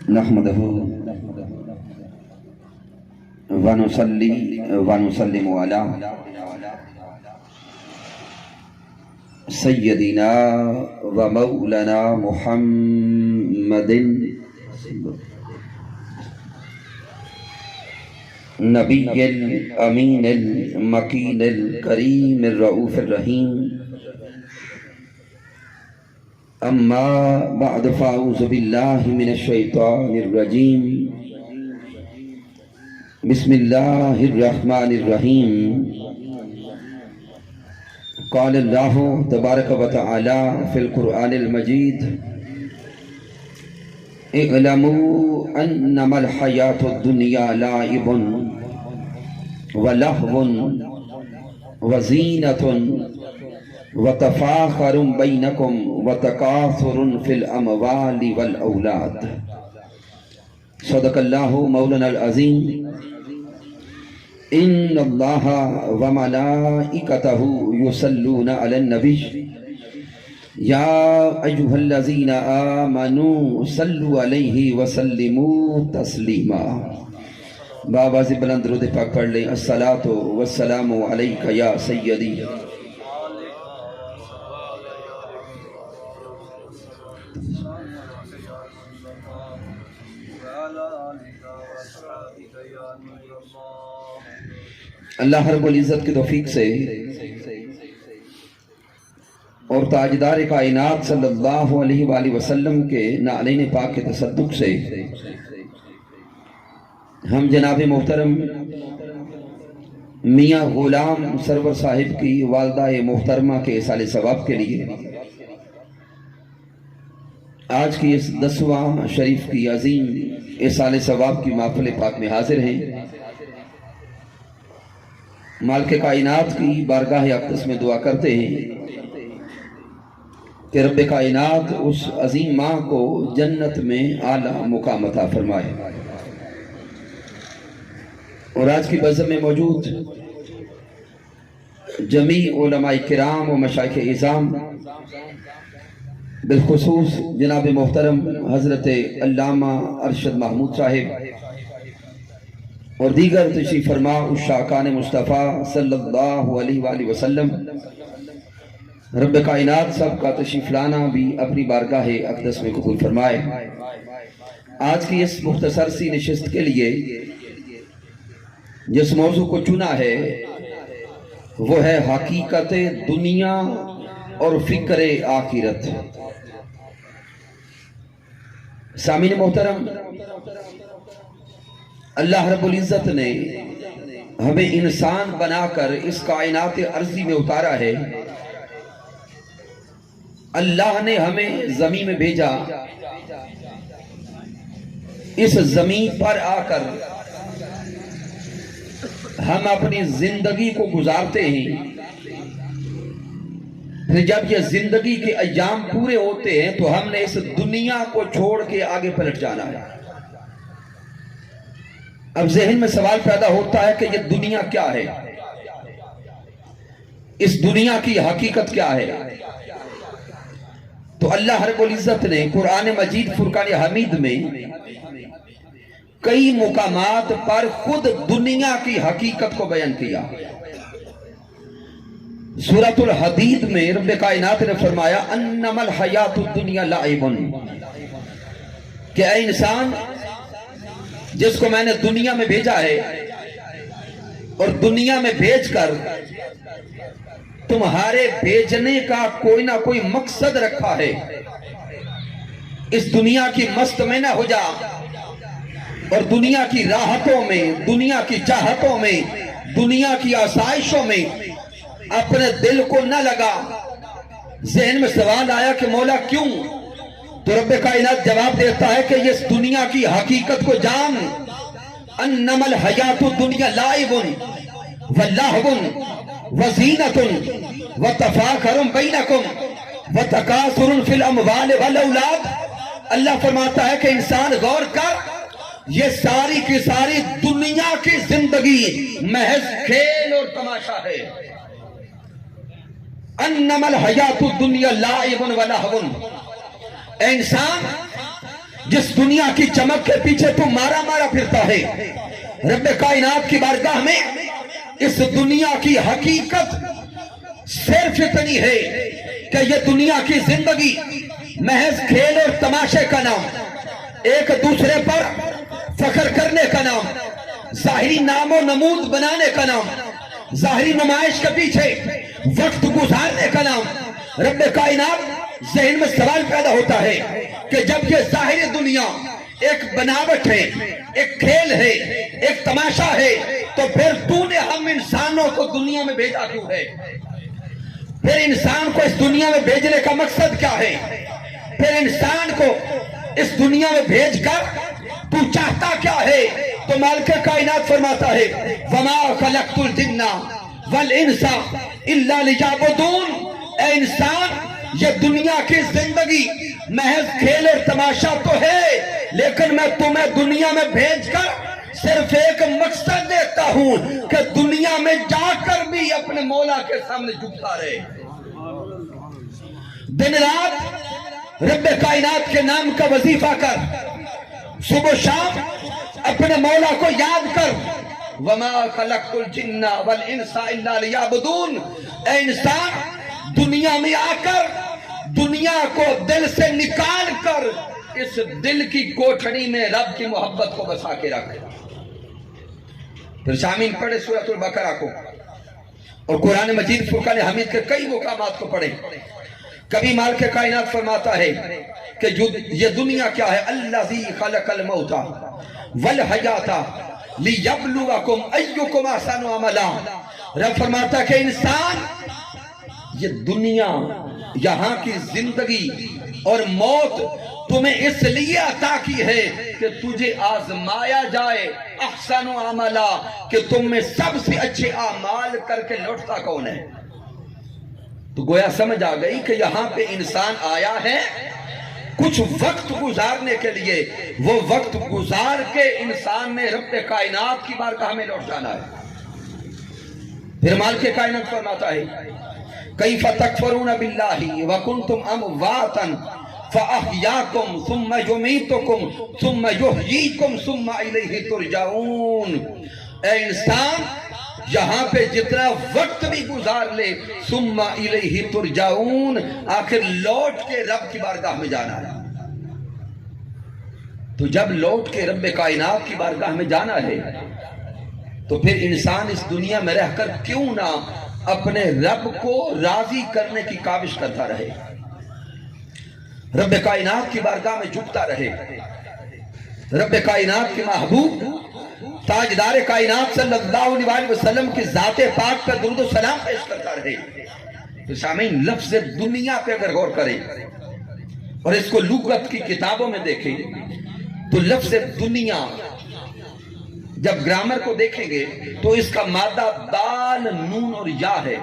نحمده ونصلي ونسلم على سيدنا ومولانا محمد نبي الأمين المكين الكريم الرؤوف الرحيم اما بعد فاعوذ باللہ من الشیطان الرجیم بسم اللہ الرحمن الرحیم قال اللہ تبارک و تعالی فی القرآن المجید اعلموا انما الحیاة الدنیا لعب ولہو وزینة وتفاخر بینکم وتکاثر فی الاموال والاولاد صدق اللہ مولانا العظیم ان اللہ وملائکتہ یصلون علی النبی یا ایہا الذین آمنوا صلوا علیہ وسلموا تسلیما بآواز بلند درود پاک پڑھ لیں الصلاۃ والسلام علیک یا سیدی اللہ رب العزت کی توفیق سے اور تاجدار کائنات صلی اللہ علیہ وآلہ وسلم کے نعلین پاک کے تصدق سے ہم جناب محترم میاں غلام سرور صاحب کی والدہ محترمہ کے اصال ثواب کے لیے آج کی اس 10واں شریف کی عظیم اصال ثواب کی محفل پاک میں حاضر ہیں مالک کائنات کی بارگاہ اقدس میں دعا کرتے ہیں کہ رب کائنات اس عظیم ماں کو جنت میں اعلیٰ مقام عطا فرمائے اور آج کی بزم میں موجود جمیع علماء کرام و مشائخ اعظام بالخصوص جناب محترم حضرت علامہ ارشد محمود صاحب اور دیگر تشریف فرما الشاکان مصطفیٰ صلی اللہ علیہ وآلہ وسلم رب کائنات سب کا تشریف لانا بھی اپنی بارگاہ اقدس میں قبول فرمائے آج کی اس مختصر سی نشست کے لیے جس موضوع کو چنا ہے وہ ہے حقیقت دنیا اور فکر آخرت سامعین محترم اللہ رب العزت نے ہمیں انسان بنا کر اس کائنات ارضی میں اتارا ہے اللہ نے ہمیں زمین میں بھیجا اس زمین پر آ کر ہم اپنی زندگی کو گزارتے ہیں پھر جب یہ زندگی کے ایام پورے ہوتے ہیں تو ہم نے اس دنیا کو چھوڑ کے آگے پلٹ جانا ہے اب ذہن میں سوال پیدا ہوتا ہے کہ یہ دنیا کیا ہے اس دنیا کی حقیقت کیا ہے تو اللہ رب العزت نے قرآن مجید فرقان حمید میں کئی مقامات پر خود دنیا کی حقیقت کو بیان کیا سورۃ الحدید میں رب کائنات نے فرمایا انما الحیات الدنیا لعب کہ اے انسان جس کو میں نے دنیا میں بھیجا ہے اور دنیا میں بھیج کر تمہارے بھیجنے کا کوئی نہ کوئی مقصد رکھا ہے اس دنیا کی مست میں نہ ہو جا اور دنیا کی راحتوں میں دنیا کی چاہتوں میں دنیا کی آسائشوں میں اپنے دل کو نہ لگا ذہن میں سوال آیا کہ مولا کیوں تو رب کائنات جواب دیتا ہے کہ اس دنیا کی حقیقت کو جان انما الحیات الدنیا لعب ولہو وزینۃ وتفاخر بینکم وتکاثر فی الاموال والاولاد اللہ فرماتا ہے کہ انسان غور کر یہ ساری کی ساری دنیا کی زندگی محض کھیل اور تماشا ہے انما الحیات الدنیا لعب ولہو اے انسان جس دنیا کی چمک کے پیچھے تو مارا مارا پھرتا ہے، رب کائنات کی بارگاہ میں اس دنیا کی حقیقت صرف اتنی ہے کہ یہ دنیا کی زندگی محض کھیل اور تماشے کا نام، ایک دوسرے پر فخر کرنے کا نام، ظاہری نام و نمود بنانے کا نام، ظاہری نمائش کے پیچھے وقت گزارنے کا نام۔ رب کائنات ذہن میں سوال پیدا ہوتا ہے کہ جب یہ ظاہری دنیا ایک بناوٹ ہے، ایک کھیل ہے، ایک تماشا ہے، تو پھر تو نے ہم انسانوں کو دنیا میں بھیجا کیوں ہے؟ پھر انسان کو اس دنیا میں بھیجنے کا مقصد کیا ہے؟ پھر انسان کو اس دنیا میں بھیج کر تو چاہتا کیا ہے؟ تو مالک کائنات فرماتا ہے وَمَا خَلَقْتُ الْجِنَّ وَالْإِنسَ إِلَّا لِيَعْبُدُونِ۔ اے انسان، یہ دنیا کی زندگی محض کھیل اور تماشا تو ہے، لیکن میں تمہیں دنیا میں بھیج کر صرف ایک مقصد دیتا ہوں کہ دنیا میں جا کر بھی اپنے مولا کے سامنے جھکتا رہے، دن رات رب کائنات کے نام کا وظیفہ کر، صبح و شام اپنے مولا کو یاد کر۔ وَمَا خَلَقْتُ الْجِنَّ وَالْإِنسَ إِلَّا لِيَعْبُدُونِ۔ اے انسان، دنیا میں آ کر دنیا کو دل سے نکال کر اس دل کی کوٹھڑی میں رب کی محبت کو بسا کے رکھ۔ پھر شامین پڑھے سورۃ البقرہ کو اور قرآن مجید فرقان حمید کے کئی مقامات کو پڑھے۔ کبھی مالک کائنات فرماتا ہے کہ یہ دنیا کیا ہے؟ الذی خلق الموت والحیات لیبلوکم ایکم احسن عملا۔ رب فرماتا ہے کہ انسان، یہ دنیا، یہاں کی زندگی اور موت تمہیں اس لیے عطا کی ہے کہ تجھے آزمایا جائے، احسن عملا، کہ تم میں سب سے اچھے اعمال کر کے لوٹتا کون ہے۔ تو گویا سمجھ آ گئی کہ یہاں پہ انسان آیا ہے کچھ وقت گزارنے کے لیے، وہ وقت گزار کے انسان نے رب کائنات کی بارگاہ میں لوٹ جانا ہے۔ پھر مالک کائنات فرماتا ہے کیف تکفرون باللہ وکنتم امواتا فاحیاکم ثم یمیتکم ثم یحییکم ثم الیہ ترجعون۔ اے انسان، یہاں پہ جتنا وقت بھی گزار لے، ثم الیہ ترجعون، آخر لوٹ کے رب کی بارگاہ میں جانا ہے۔ تو جب لوٹ کے رب کائنات کی بارگاہ میں جانا ہے تو پھر انسان اس دنیا میں رہ کر کیوں نہ اپنے رب کو راضی کرنے کی کاوش کرتا رہے، رب کائنات کی بارگاہ میں جھکتا رہے، رب کائنات کے محبوب تاجدار کائنات صلی اللہ علیہ وسلم کی ذات پاک پر درود و سلام پیش کرتا رہے۔ تو سامعین، لفظ دنیا پہ اگر غور کریں اور اس کو لغت کی کتابوں میں دیکھیں تو لفظ دنیا جب گرامر کو دیکھیں گے تو اس کا مادہ دال، نون اور یا ہے۔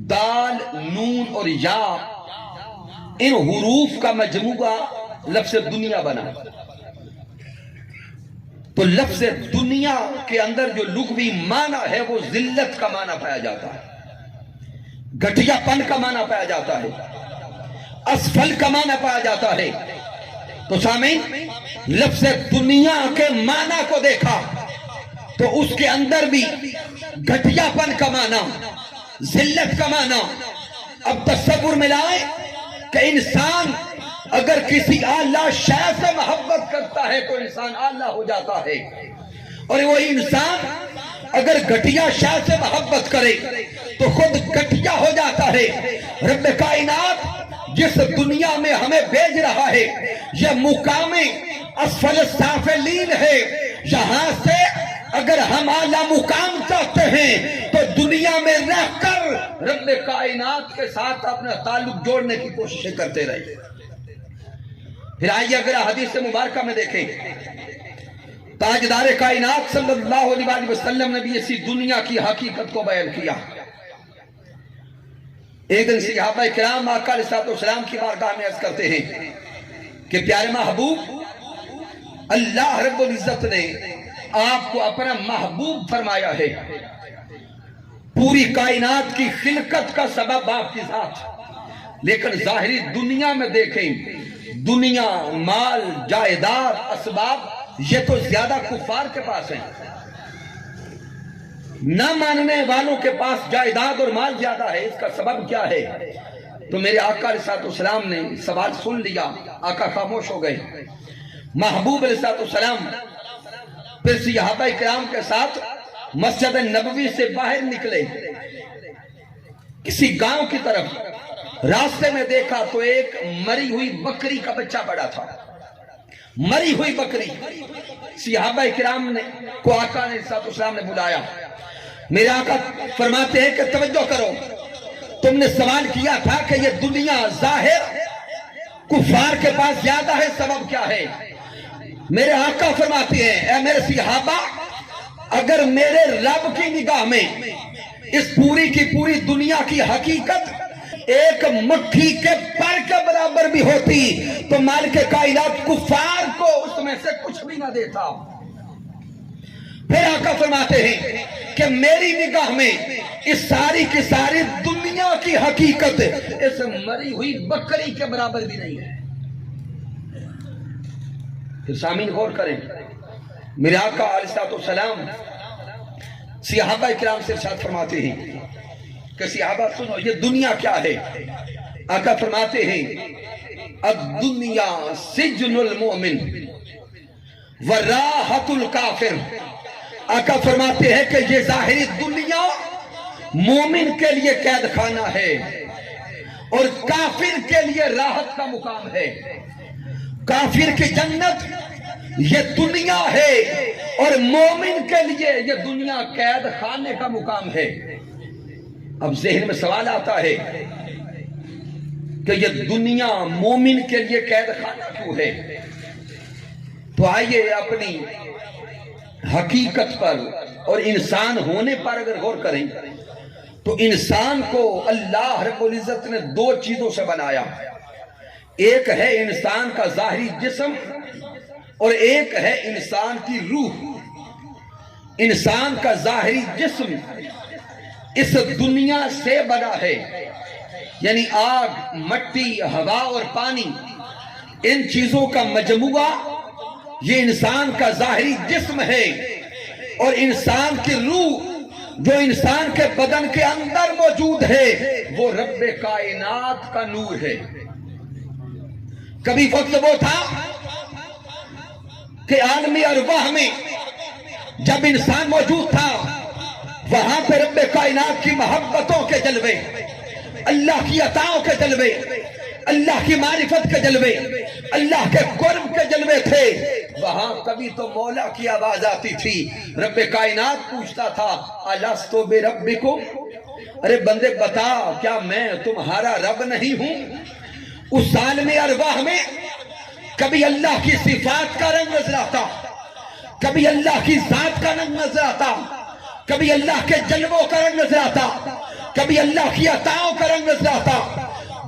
دال، نون اور یا، ان حروف کا مجموعہ لفظ دنیا بنا۔ تو لفظ دنیا کے اندر جو لغوی معنی ہے وہ ذلت کا معنی پایا جاتا ہے، گھٹیا پن کا معنی پایا جاتا ہے، اسفل کا معنی پایا جاتا ہے۔ تو سامعین، لفظ دنیا کے معنی کو دیکھا تو اس کے اندر بھی گھٹیا پن کا معنی، ذلت کا معنی۔ اب تصور ملائے کہ انسان اگر کسی اعلیٰ شے سے محبت کرتا ہے تو انسان اعلیٰ ہو جاتا ہے، اور وہی انسان اگر گھٹیا شے سے محبت کرے تو خود گھٹیا ہو جاتا ہے۔ رب کائنات جس دنیا میں ہمیں بھیج رہا ہے یہ مقام اسفل السافلین ہے۔ یہاں سے اگر ہم اعلیٰ مقام چاہتے ہیں تو دنیا میں رہ کر رب کائنات کے ساتھ اپنا تعلق جوڑنے کی کوششیں کرتے رہے۔ پھر آئیے اگر حدیث مبارکہ میں دیکھیں، تاجدار کائنات صلی اللہ علیہ وسلم نے بھی اسی دنیا کی حقیقت کو بیان کیا۔ ایک دن صحابہ کرام آقا علیہ السلام کی بارگاہ میں عرض کرتے ہیں کہ پیارے محبوب، اللہ رب العزت نے آپ کو اپنا محبوب فرمایا ہے، پوری کائنات کی خلقت کا سبب آپ کی ذات، لیکن ظاہری دنیا میں دیکھیں دنیا، مال، جائیداد، اسباب، یہ تو زیادہ کفار کے پاس ہیں. نہ ماننے والوں کے پاس جائیداد اور مال زیادہ ہے. اس کا سبب کیا ہے؟ تو میرے آقا علیہ السلام نے سوال سن لیا. آقا خاموش ہو گئے. محبوب علیہ السلام پھر صحابہ کرام کے ساتھ مسجد نبوی سے باہر نکلے. کسی گاؤں کی طرف راستے میں دیکھا تو ایک مری ہوئی بکری کا بچہ پڑا تھا. مری ہوئی بکری. صحابہ کرام نے کو آقا علیہ السلام نے بلایا. میرے آقا فرماتے ہیں کہ توجہ کرو، تم نے سوال کیا تھا کہ یہ دنیا ظاہر کفار کے پاس زیادہ ہے، سبب کیا ہے؟ میرے آقا فرماتے ہیں اے میرے صحابہ، اگر میرے رب کی نگاہ میں اس پوری کی پوری دنیا کی حقیقت ایک مکھی کے پر کے برابر بھی ہوتی تو مالک کائنات کفار کو اس میں سے کچھ بھی نہ دیتا. پھر آقا فرماتے ہیں کہ میری نگاہ میں اس ساری کی ساری دنیا کی حقیقت اس مری ہوئی بکری کے برابر بھی نہیں ہے. پھر سامعین غور کریں، میرے آقا علیہ السلام صحابہ کرام سے ارشاد فرماتے ہیں کہ صحابہ سنو یہ دنیا کیا ہے. آقا فرماتے ہیں الدنیا سجن المؤمن وراحت الکافر. آقا فرماتے ہیں کہ یہ ظاہری دنیا مومن کے لیے قید خانہ ہے اور کافر کے لیے راحت کا مقام ہے. کافر کی جنت یہ دنیا ہے اور مومن کے لیے یہ دنیا قید خانے کا مقام ہے. اب ذہن میں سوال آتا ہے کہ یہ دنیا مومن کے لیے قید خانہ کیوں ہے؟ تو آئیے اپنی حقیقت پر اور انسان ہونے پر اگر غور کریں تو انسان کو اللہ رب العزت نے دو چیزوں سے بنایا. ایک ہے انسان کا ظاہری جسم اور ایک ہے انسان کی روح. انسان کا ظاہری جسم اس دنیا سے بنا ہے، یعنی آگ، مٹی، ہوا اور پانی، ان چیزوں کا مجموعہ یہ انسان کا ظاہری جسم ہے. اور انسان کی روح جو انسان کے بدن کے اندر موجود ہے وہ رب کائنات کا نور ہے. کبھی وقت وہ تھا کہ عالمی ارواح میں جب انسان موجود تھا وہاں پہ رب کائنات کی محبتوں کے جلوے، اللہ کی عطاؤں کے جلوے، اللہ کی معرفت کے جلوے، اللہ کے قرب کے جلوے تھے. وہاں کبھی تو مولا کی آواز آتی تھی. رب کائنات پوچھتا تھا الستو بربکم، ارے بندے بتا کیا میں تمہارا رب نہیں ہوں؟ اس عالم ارواح میں کبھی اللہ کی صفات کا رنگ نظر آتا، کبھی اللہ کی ذات کا رنگ نظر آتا، کبھی اللہ کے جلووں کا رنگ نظر آتا، کبھی اللہ کی عطاؤں کا رنگ نظر آتا.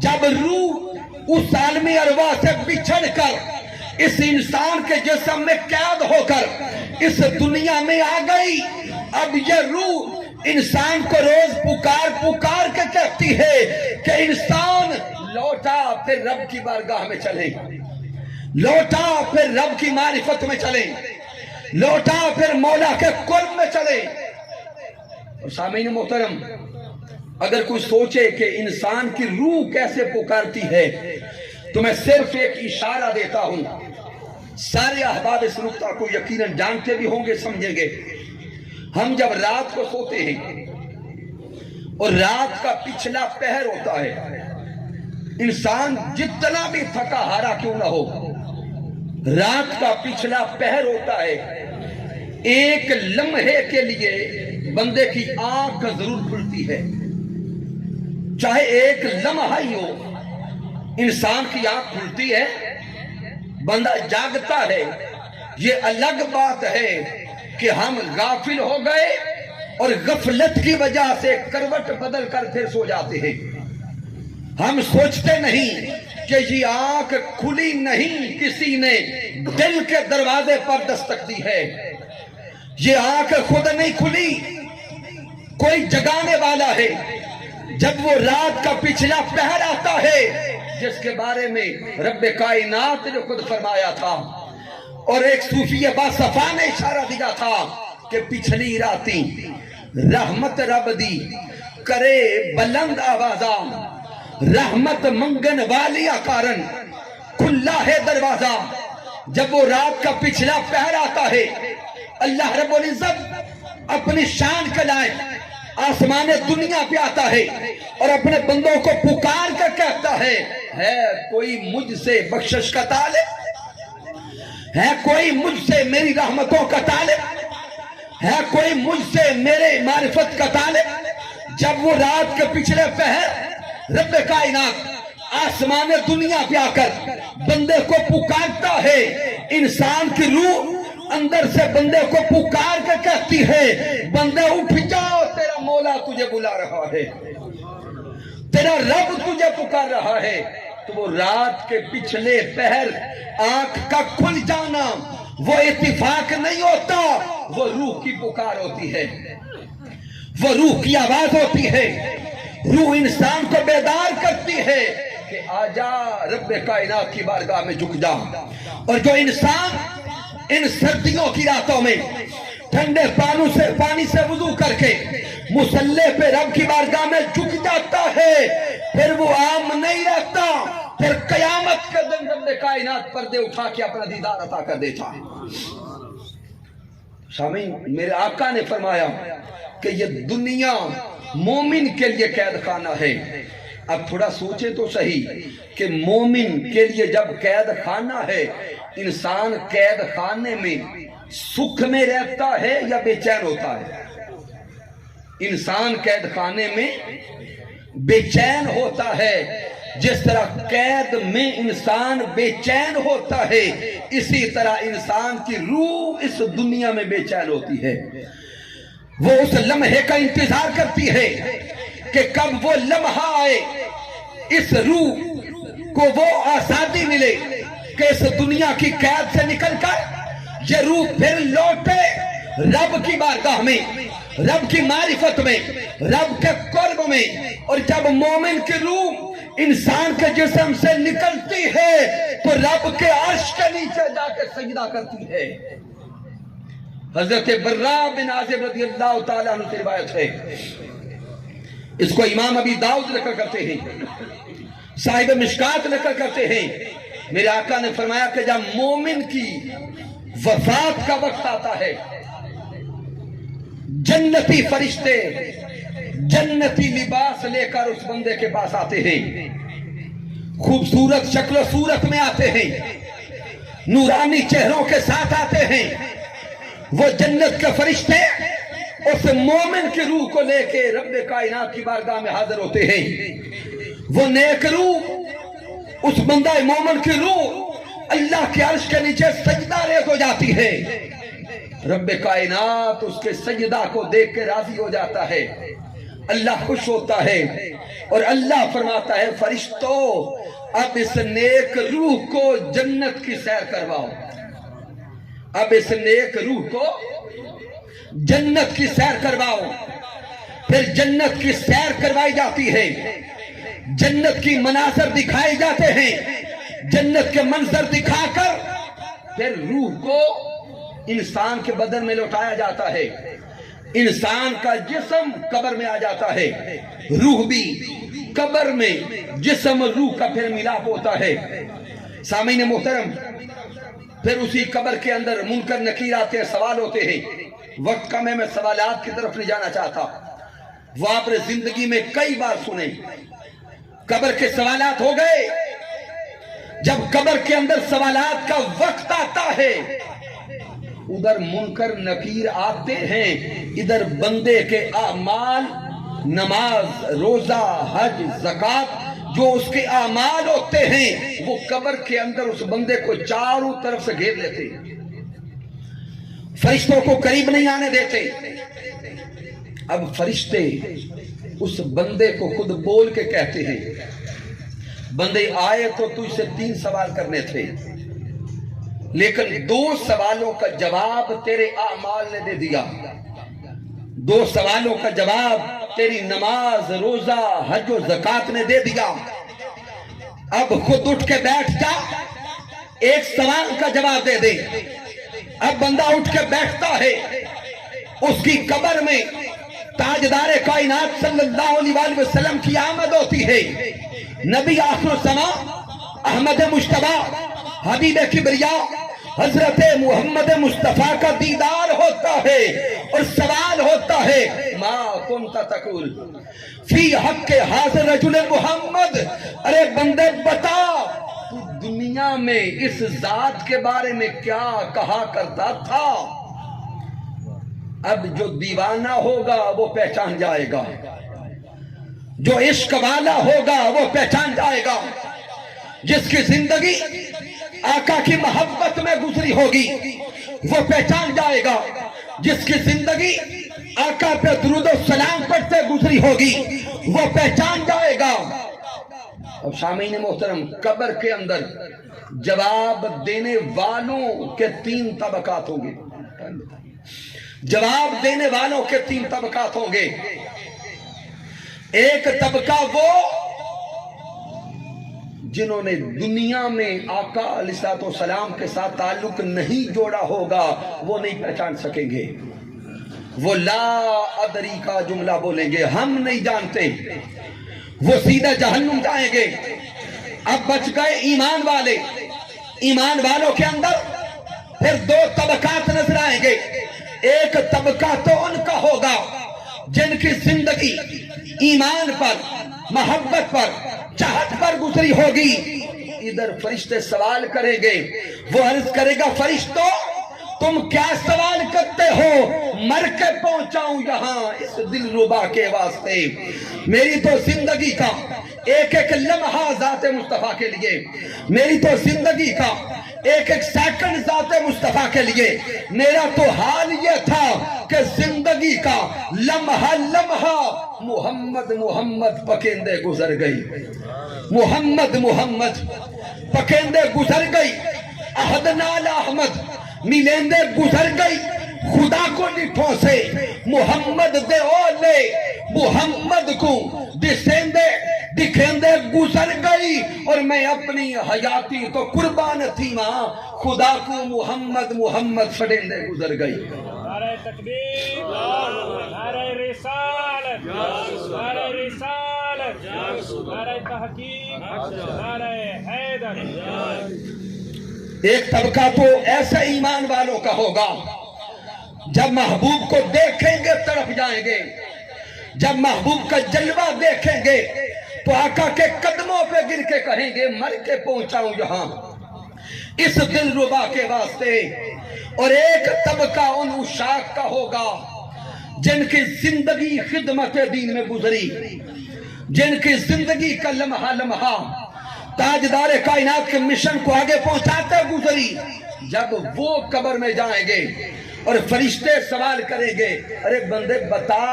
جب روح اس عالم ارواح سے بچھڑ کر اس انسان کے جسم میں قید ہو کر اس دنیا میں آ گئی، اب یہ روح انسان کو روز پکار پکار کے کہتی ہے کہ انسان لوٹا پھر رب کی بارگاہ میں چلے، لوٹا پھر رب کی معرفت میں چلے، لوٹا پھر مولا کے قرب میں چلے. اور سامعین محترم، اگر کوئی سوچے کہ انسان کی روح کیسے پکارتی ہے تو میں صرف ایک اشارہ دیتا ہوں. سارے احباب اس نقطہ کو یقیناً جانتے بھی ہوں گے، سمجھیں گے. ہم جب رات کو سوتے ہیں اور رات کا پچھلا پہر ہوتا ہے، انسان جتنا بھی تھکا ہارا کیوں نہ ہو، رات کا پچھلا پہر ہوتا ہے، ایک لمحے کے لیے بندے کی آنکھ ضرور کھلتی ہے. چاہے ایک لمحہ ہی ہو، انسان کی آنکھ کھلتی ہے، بندہ جاگتا ہے. یہ الگ بات ہے کہ ہم غافل ہو گئے اور غفلت کی وجہ سے کروٹ بدل کر پھر سو جاتے ہیں. ہم سوچتے نہیں کہ یہ آنکھ کھلی نہیں، کسی نے دل کے دروازے پر دستک دی ہے. یہ آنکھ خود نہیں کھلی، کوئی جگانے والا ہے. جب وہ رات کا پچھلا پہر آتا ہے جس کے بارے میں رب کائنات نے خود فرمایا تھا، اور ایک صوفی باصفا نے اشارہ دیا تھا کہ پچھلی راتی رحمت رب دی کرے بلند آوازاں، رحمت منگن والی کارن کھلا ہے دروازہ۔ جب وہ رات کا پچھلا پہر آتا ہے، اللہ رب العزت اپنی شان کے لائق آسمان دنیا پہ آتا ہے اور اپنے بندوں کو پکار کر کہتا ہے کوئی مجھ سے بخشش کا طالب ہے، کوئی مجھ سے میری رحمتوں کا طالب ہے، کوئی مجھ سے میرے معرفت کا طالب۔ جب وہ رات کے پچھلے پہر رب کائنات آسمان دنیا پہ آ کر بندے کو پکارتا ہے، انسان کی روح اندر سے بندے کو پکار کے کہتی ہے بندے اٹھ جاؤ، تیرا مولا تجھے بلا رہا ہے، تیرا رب تجھے پکار رہا ہے۔ تو وہ رات کے پچھلے پہر آنکھ کا کھل جانا وہ اتفاق نہیں ہوتا، وہ روح کی پکار ہوتی ہے، وہ روح کی آواز ہوتی ہے۔ روح انسان کو بیدار کرتی ہے کہ آجا رب کائنات کی بارگاہ میں جھک جا۔ اور جو انسان ان سردیوں کی راتوں میں ٹھنڈے پانی سے وضو کر کے مصلی پہ رب کی بارگاہ میں جھک جاتا ہے، پھر وہ عام نہیں رہتا، پھر قیامت کے دن رب کائنات پردے اٹھا کے اپنا دیدار عطا کر دیتا ہے۔ سامعین، میرے آقا نے فرمایا کہ یہ دنیا مومن کے لیے قید خانہ ہے۔ اب تھوڑا سوچے تو صحیح کہ مومن کے لیے جب قید خانہ ہے، انسان قید خانے میں سکھ میں رہتا ہے یا بے چین ہوتا ہے؟ انسان قید خانے میں بے چین ہوتا ہے۔ جس طرح قید میں انسان بے چین ہوتا ہے، اسی طرح انسان کی روح اس دنیا میں بے چین ہوتی ہے۔ وہ اس لمحے کا انتظار کرتی ہے کہ کب وہ لمحہ آئے، اس روح کو وہ آزادی ملے کہ اس دنیا کی قید سے نکل کر یہ روح پھر لوٹے رب کی بارگاہ میں، رب کی معرفت میں، رب کے قرب میں۔ اور جب مومن کی روح انسان کے جسم سے نکلتی ہے تو رب کے عرش کے نیچے جا کے سجدہ کرتی ہے۔ حضرت براء بن عازب رضی اللہ تعالیٰ عنہ سے روایت ہے، اس کو امام ابی داؤد نقل کرتے ہیں، صاحب مشکات نقل کرتے ہیں۔ میرے آقا نے فرمایا کہ جب مومن کی وفات کا وقت آتا ہے، جنتی فرشتے جنتی لباس لے کر اس بندے کے پاس آتے ہیں، خوبصورت شکل و صورت میں آتے ہیں، نورانی چہروں کے ساتھ آتے ہیں۔ وہ جنت کے فرشتے اس مومن کی روح کو لے کے رب کائنات کی بارگاہ میں حاضر ہوتے ہیں۔ وہ نیک روح، اس بندہ مومن کی روح اللہ کے عرش کے نیچے سجدہ ریز ہو جاتی ہے۔ رب کائنات اس کے سجدہ کو دیکھ کے راضی ہو جاتا ہے، اللہ خوش ہوتا ہے اور اللہ فرماتا ہے فرشتوں اب اس نیک روح کو جنت کی سیر کرواؤ۔ اب اس نیک روح کو جنت کی سیر کرواؤ۔ پھر جنت کی سیر کروائی جاتی ہے، جنت کی مناظر دکھائے جاتے ہیں، جنت کے منظر دکھا کر پھر روح کو انسان کے بدن میں لوٹایا جاتا ہے۔ انسان کا جسم قبر میں آ جاتا ہے، روح بھی قبر میں جسم روح کا پھر ملاپ ہوتا ہے۔ سامعین محترم، پھر اسی قبر کے اندر منکر نکیر آتے ہیں، سوال ہوتے ہیں۔ وقت کم ہے، میں سوالات کی طرف نہیں جانا چاہتا، وہ آپ نے زندگی میں کئی بار سنے۔ قبر کے سوالات ہو گئے، جب قبر کے اندر سوالات کا وقت آتا ہے، ادھر منکر نکیر آتے ہیں، ادھر بندے کے اعمال، نماز، روزہ، حج، زکوٰۃ، جو اس کے اعمال ہوتے ہیں وہ قبر کے اندر اس بندے کو چاروں طرف سے گھیر لیتے ہیں، فرشتوں کو قریب نہیں آنے دیتے۔ اب فرشتے اس بندے کو خود بول کے کہتے ہیں، بندے آئے تو تجھ سے 3 سوال کرنے تھے، لیکن 2 سوالوں کا جواب تیرے اعمال نے دے دیا، 2 سوالوں کا جواب تیری نماز، روزہ، حج و زکوٰۃ نے دے دیا۔ اب خود اٹھ کے بیٹھ جا، ایک سوال کا جواب دے دے۔ اب بندہ اٹھ کے بیٹھتا ہے، اس کی قبر میں تاجدار کائنات صلی اللہ علیہ وآلہ وسلم کی آمد ہوتی ہے، نبی آخر الزمان احمد مجتبی حبیب کبریا حضرت محمد مصطفیٰ کا دیدار ہوتا ہے، اور سوال ہوتا ہے ما کنت تقول فی حق حاضر رجل محمد، ارے بندے بتا تو دنیا میں اس ذات کے بارے میں کیا کہا کرتا تھا؟ اب جو دیوانہ ہوگا وہ پہچان جائے گا، جو عشق والا ہوگا وہ پہچان جائے گا، جس کی زندگی آقا کی محبت میں گزری ہوگی وہ پہچان جائے گا، جس کی زندگی آقا پہ درود و سلام پڑھتے گزری ہوگی وہ پہچان جائے گا۔ اب سامعین محترم، قبر کے اندر جواب دینے والوں کے 3 طبقات ہوں گے، جواب دینے والوں کے 3 طبقات ہوں گے۔ ایک طبقہ وہ جنہوں نے دنیا میں آقا علیہ السلام کے ساتھ تعلق نہیں جوڑا ہوگا، وہ نہیں پہچان سکیں گے، وہ لا ادری کا جملہ بولیں گے، ہم نہیں جانتے، وہ سیدھا جہنم جائیں گے۔ اب بچ گئے ایمان والے، ایمان والوں کے اندر پھر 2 طبقات نظر آئیں گے۔ ایک طبقہ تو ان کا ہوگا جن کی زندگی ایمان پر، محبت پر، چاہت پر گزری ہوگی۔ ادھر فرشتے سوال کریں گے، وہ عرض کرے گا فرشتوں تم کیا سوال کرتے ہو؟ مر کے پہنچاؤں یہاں اس دل ربا کے واسطے، میری تو زندگی کا ایک ایک لمحہ ذات مصطفیٰ کے لیے، میری تو زندگی کا ایک ایک سیکنڈ ذات مصطفیٰ کے لیے، میرا تو حال یہ تھا کہ زندگی کا لمحہ لمحہ محمد محمد پکیندے گزر گئی، محمد محمد پکیندے گزر گئی، احد نال احمد ملیندے گزر گئی، خدا کو نٹھوں سے محمد دے اولے محمد کو دسیندے دکھیندے گزر گئی، اور میں اپنی حیاتی تو قربان تھی ماں، خدا کو محمد محمد فڑیندے گزر گئی۔ نعرہ تکبیر، نعرہ رسالت، نعرہ رسالت، نعرہ تحقیق، نعرہ حیدر۔ ایک طبقہ تو ایسے ایمان والوں کا ہوگا جب محبوب کو دیکھیں گے تڑپ جائیں گے، جب محبوب کا جلوہ دیکھیں گے تو آقا کے قدموں پہ گر کے کہیں گے مر کے پہنچاؤں یہاں اس دل ربا کے واسطے۔ اور ایک طبقہ ان عشاق کا ہوگا جن کی زندگی خدمت دین میں گزری، جن کی زندگی کا لمحہ لمحہ تاجدار کائنات کے مشن کو آگے پہنچاتے گزری۔ جب وہ قبر میں جائیں گے اور فرشتے سوال کریں گے ارے بندے بتا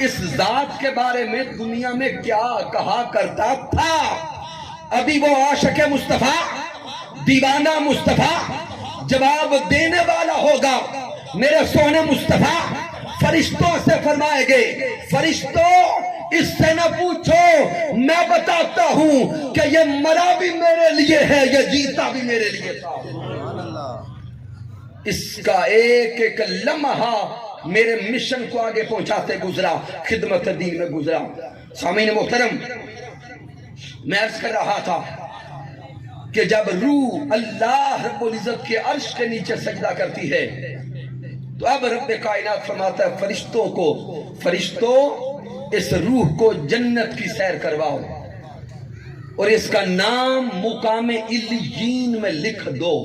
اس ذات کے بارے میں دنیا میں کیا کہا کرتا تھا؟ ابھی وہ عاشق مصطفیٰ، دیوانہ مصطفیٰ جواب دینے والا ہوگا، میرے سونے مصطفیٰ فرشتوں سے فرمائے گے فرشتوں اس سے نہ پوچھو، میں بتاتا ہوں کہ یہ مرا بھی میرے لیے ہے، یہ جیتا بھی میرے لیے تھا۔ اس کا ایک ایک لمحہ میرے مشن کو آگے پہنچاتے گزرا، خدمت دین میں گزرا۔ سامعین محترم، میں عرض کر رہا تھا کہ جب روح اللہ رب العزت کے عرش کے نیچے سجدہ کرتی ہے تو اب رب کائنات فرماتا ہے فرشتوں کو، فرشتوں اس روح کو جنت کی سیر کرواؤ اور اس کا نام مقام علیین میں لکھ دو،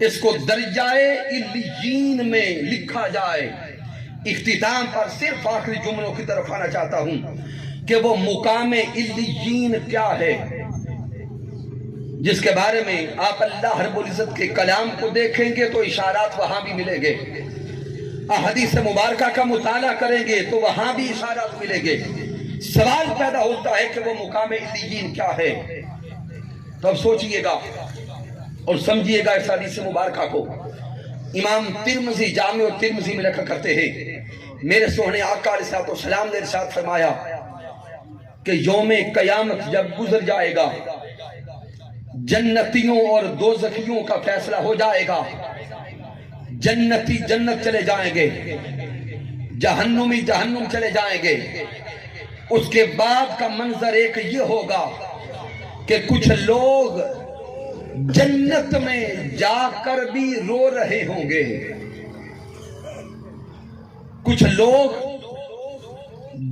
اس کو درجائے علیین میں لکھا جائے۔ اختتام پر صرف آخری جملوں کی طرف آنا چاہتا ہوں کہ وہ مقام علیین کیا ہے، جس کے بارے میں آپ اللہ رب العزت کے کلام کو دیکھیں گے تو اشارات وہاں بھی ملیں گے، احادیث مبارکہ کا مطالعہ کریں گے تو وہاں بھی اشارات ملیں گے۔ سوال پیدا ہوتا ہے کہ وہ مقام علیین کیا ہے؟ تو اب سوچئے گا اور سمجھئے گا اس حدیث مبارکہ کو۔ امام ترمذی جامع ترمذی میں لکھا کرتے ہیں میرے سونے آقا علیہ السلام نے ارشاد فرمایا کہ یوم قیامت جب گزر جائے گا، جنتیوں اور دوزخیوں کا فیصلہ ہو جائے گا، جنتی جنت چلے جائیں گے، جہنمی جہنم چلے جائیں گے۔ اس کے بعد کا منظر ایک یہ ہوگا کہ کچھ لوگ جنت میں جا کر بھی رو رہے ہوں گے، کچھ لوگ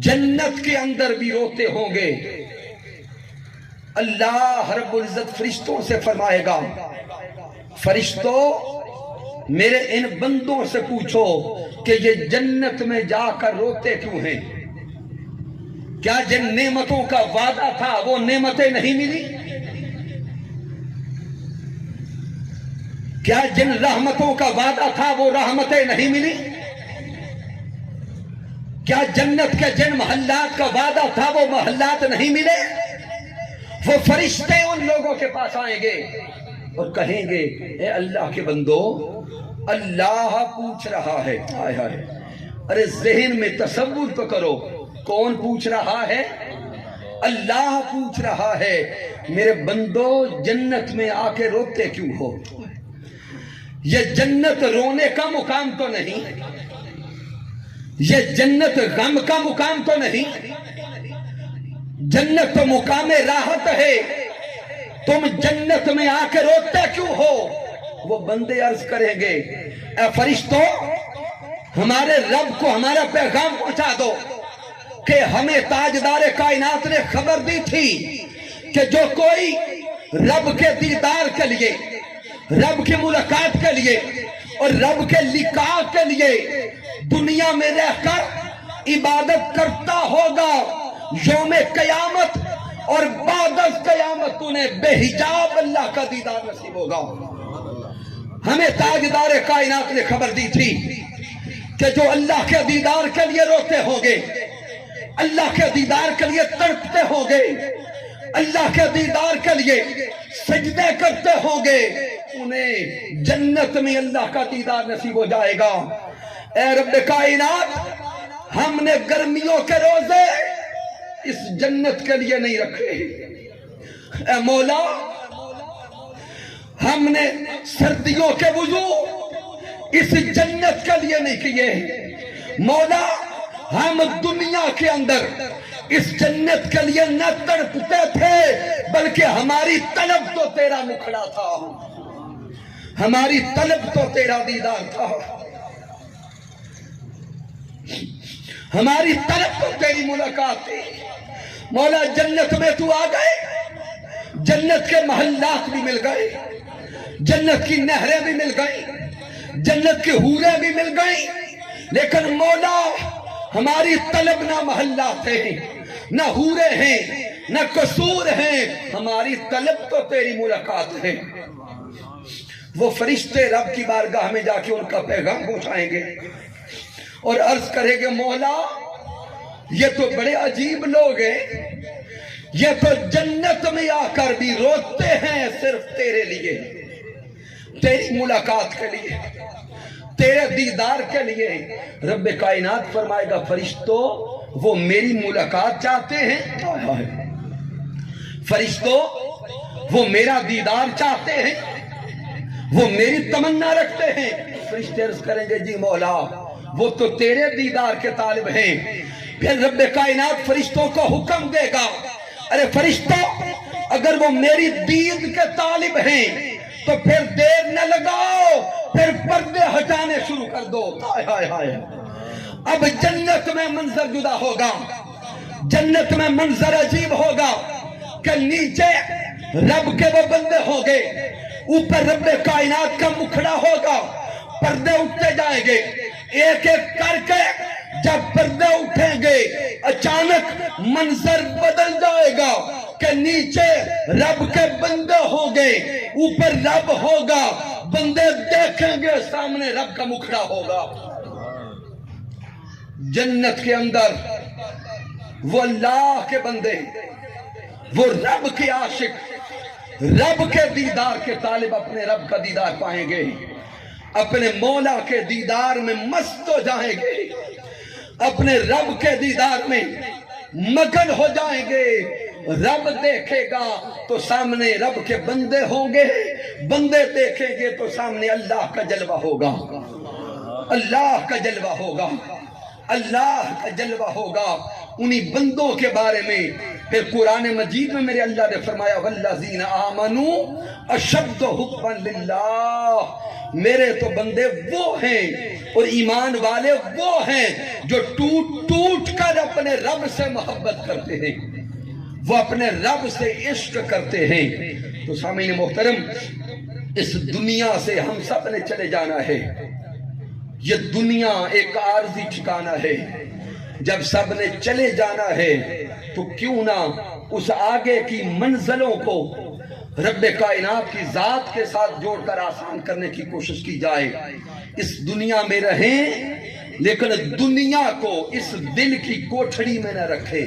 جنت کے اندر بھی روتے ہوں گے۔ اللہ رب العزت فرشتوں سے فرمائے گا، فرشتوں میرے ان بندوں سے پوچھو کہ یہ جنت میں جا کر روتے کیوں ہیں؟ کیا جن نعمتوں کا وعدہ تھا وہ نعمتیں نہیں ملی؟ کیا جن رحمتوں کا وعدہ تھا وہ رحمتیں نہیں ملی؟ کیا جنت کے جن محلات کا وعدہ تھا وہ محلات نہیں ملے؟ وہ فرشتے ان لوگوں کے پاس آئیں گے اور کہیں گے، اے اللہ کے بندو، اللہ پوچھ رہا ہے۔ ہائے ہائے، ارے ذہن میں تصور تو کرو، کون پوچھ رہا ہے؟ اللہ پوچھ رہا ہے، میرے بندو جنت میں آ کے روتے کیوں ہو؟ یہ جنت رونے کا مقام تو نہیں، یہ جنت غم کا مقام تو نہیں، جنت تو مقام راحت ہے، تم جنت میں آ کے روتے کیوں ہو؟ وہ بندے عرض کریں گے، اے فرشتوں ہمارے رب کو ہمارا پیغام پہنچا دو کہ ہمیں تاجدار کائنات نے خبر دی تھی کہ جو کوئی رب کے دیدار کے لیے، رب کی ملاقات کے لیے اور رب کے لقاء کے لیے دنیا میں رہ کر عبادت کرتا ہوگا، یوم قیامت اور بعد از قیامت انہیں بے حجاب اللہ کا دیدار نصیب ہوگا۔ ہمیں تاجدار کائنات نے خبر دی تھی کہ جو اللہ کے دیدار کے لیے روتے ہوں گے، اللہ کے دیدار کے لیے تڑپتے ہوں گے، اللہ کے دیدار کے لیے سجدے کرتے ہوں گے، انہیں جنت میں اللہ کا دیدار نصیب ہو جائے گا۔ اے رب کائنات، ہم نے گرمیوں کے روزے اس جنت کے لیے نہیں رکھے، اے مولا ہم نے سردیوں کے وضو اس جنت کے لیے نہیں کیے، مولا ہم دنیا کے اندر اس جنت کے لیے نہ تڑپتے تھے بلکہ ہماری طلب تو تیرا مکھڑا تھا، ہماری طلب تو تیرا دیدار تھا، ہماری طلب تو تیری ملاقات تھی۔ مولا جنت میں تو آ گئے، جنت کے محلات بھی مل گئے، جنت کی نہریں بھی مل گئیں، جنت کی حوریں بھی مل گئیں، لیکن مولا ہماری طلب نہ محلات ہیں، نہ حوریں ہیں، نہ قصور ہیں، ہماری طلب تو تیری ملاقات ہے۔ وہ فرشتے رب کی بارگاہ میں جا کے ان کا پیغام پہنچائیں گے اور عرض کریں گے، مولا یہ تو بڑے عجیب لوگ ہیں، یہ تو جنت میں آ کر بھی روتے ہیں صرف تیرے لیے، تیری ملاقات کے لیے، تیرے دیدار کے لیے۔ رب کائنات فرمائے گا، فرشتوں وہ میری ملاقات چاہتے ہیں، فرشتوں وہ میرا دیدار چاہتے ہیں، وہ میری تمنا رکھتے ہیں۔ فرشتے عرض کریں گے، جی مولا وہ تو تیرے دیدار کے طالب ہیں۔ پھر رب کائنات فرشتوں کو حکم دے گا، ارے فرشتوں اگر وہ میری دید کے طالب ہیں تو پھر دیر نہ لگاؤ، پھر پردے ہٹانے شروع کر دو۔ ہائے ہائے، اب جنت میں منظر جدا ہوگا، جنت میں منظر عجیب ہوگا کہ نیچے رب کے وہ بندے ہوں گے، اوپر رب کائنات کا مکھڑا ہوگا، پردے اٹھتے جائیں گے، ایک ایک کر کے جب پردے اٹھیں گے اچانک منظر بدل جائے گا کہ نیچے رب کے بندے ہوں گے، اوپر رب ہوگا، بندے دیکھیں گے سامنے رب کا مکھڑا ہوگا۔ جنت کے اندر وہ اللہ کے بندے، وہ رب کے عاشق، رب کے دیدار کے طالب اپنے رب کا دیدار پائیں گے، اپنے مولا کے دیدار میں مست ہو جائیں گے، اپنے رب کے دیدار میں مگن ہو جائیں گے. رب دیکھے گا تو سامنے رب کے بندے ہوں گے, بندے دیکھیں گے تو سامنے اللہ کا جلوہ ہوگا, اللہ کا جلوہ ہوگا, اللہ کا جلوہ ہوگا. انہی بندوں کے بارے میں پھر قرآن مجید میں میرے اللہ نے فرمایا والذین آمنوا اشد حبا للہ, میرے تو بندے وہ ہیں اور ایمان والے وہ ہیں جو ٹوٹ ٹوٹ کر اپنے رب سے محبت کرتے ہیں, وہ اپنے رب سے عشق کرتے ہیں. تو سامعین محترم, اس دنیا سے ہم سب نے چلے جانا ہے. یہ دنیا ایک عارضی ٹھکانہ ہے. جب سب نے چلے جانا ہے تو کیوں نہ اس آگے کی منزلوں کو رب کائنات کی ذات کے ساتھ جوڑ کر آسان کرنے کی کوشش کی جائے. اس دنیا میں رہیں لیکن دنیا کو اس دل کی کوٹھڑی میں نہ رکھے,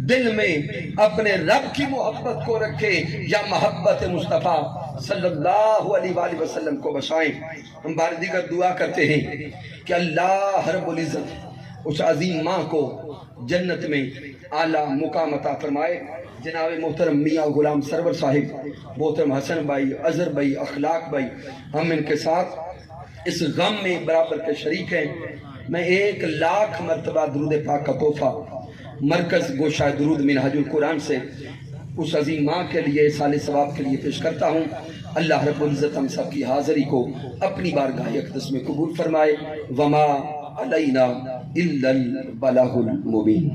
دل میں اپنے رب کی محبت کو رکھے یا محبت مصطفیٰ صلی اللہ علیہ وآلہ وسلم کو بسائیں. ہم بار دیگر دعا کرتے ہیں کہ اللہ رب العزت اس عظیم ماں کو جنت میں اعلیٰ مقام عطا فرمائے. جناب محترم میاں غلام سرور صاحب, محترم حسن بھائی, اظہر بھائی, اخلاق بھائی, ہم ان کے ساتھ اس غم میں برابر کے شریک ہیں. میں 1,00,000 مرتبہ درود پاک کا تحفہ مرکز گوشہ درود منہاج القرآن سے اس عظیم ماں کے لیے سال ثواب کے لیے پیش کرتا ہوں. اللہ رب العزت ہم سب کی حاضری کو اپنی بارگاہ اقدس میں قبول فرمائے. وما علینا الا البلاغ المبین.